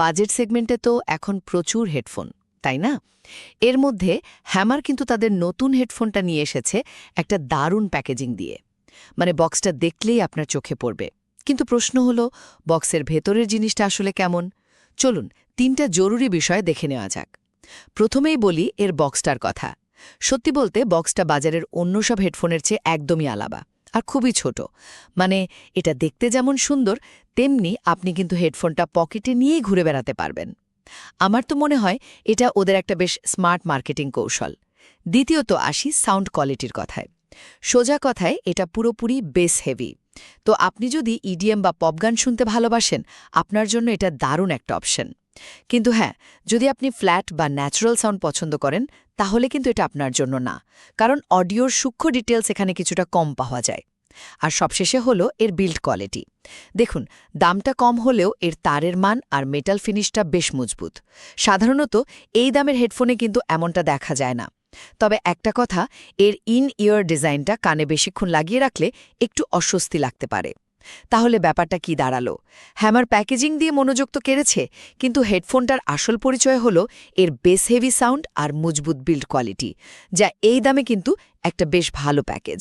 Budget সেগমেন্টে তো এখন প্রচুর হেডফোন, তাই না? এর মধ্যে হ্যামার কিন্তু তাদের নতুন হেডফোনটা নিয়ে এসেছে একটা দারুণ প্যাকেজিং দিয়ে। মানে বক্সটা দেখলেই আপনার চোখে পড়বে। কিন্তু প্রশ্ন হলো, বক্সের ভেতরের জিনিসটা আসলে কেমন? চলুন 3টা জরুরি বিষয় দেখে নেওয়া যাক। প্রথমেই বলি এর বক্সটার কথা। সত্যি বলতে বক্সটা বাজারের অন্য সব হেডফোনের চেয়ে একদমই আলাদা আর খুবই ছোট। মানে এটা দেখতে যেমন সুন্দর, তেমনি আপনি কিন্তু হেডফোনটা পকেটে নিয়েই ঘুরে বেড়াতে পারবেন। আমার তো মনে হয় এটা ওদের একটা বেশ স্মার্ট মার্কেটিং কৌশল। দ্বিতীয়ত আসি সাউন্ড কোয়ালিটির কথায়। সোজা কথায় এটা পুরোপুরি বেস হেভি। তো আপনি যদি ইডিএম বা পপ গান শুনতে ভালোবাসেন, আপনার জন্য এটা দারুণ একটা অপশন। কিন্তু হ্যাঁ, যদি আপনি ফ্ল্যাট বা ন্যাচারাল সাউন্ড পছন্দ করেন, তাহলে কিন্তু এটা আপনার জন্য না। কারণ অডিওর সূক্ষ্ম ডিটেলস এখানে কিছুটা কম পাওয়া যায়। আর সবশেষে হলো এর বিল্ড কোয়ালিটি। দেখুন, দামটা কম হলেও এর তারের মান আর মেটাল ফিনিশটা বেশ মজবুত। সাধারণত এই দামের হেডফোনে কিন্তু এমনটা দেখা যায় না। তবে একটা কথা, এর ইন ইয়ার ডিজাইনটা কানে বেশিক্ষণ লাগিয়ে রাখলে একটু অস্বস্তি লাগতে পারে। তাহলে ব্যাপারটা কি দাঁড়ালো? হ্যামার প্যাকেজিং দিয়ে মনোযোগ তো কেড়েছে, কিন্তু হেডফোনটার আসল পরিচয় হলো এর বেস হেভি সাউন্ড আর মজবুত বিল্ড কোয়ালিটি, যা এই দামে কিন্তু একটা বেশ ভালো প্যাকেজ।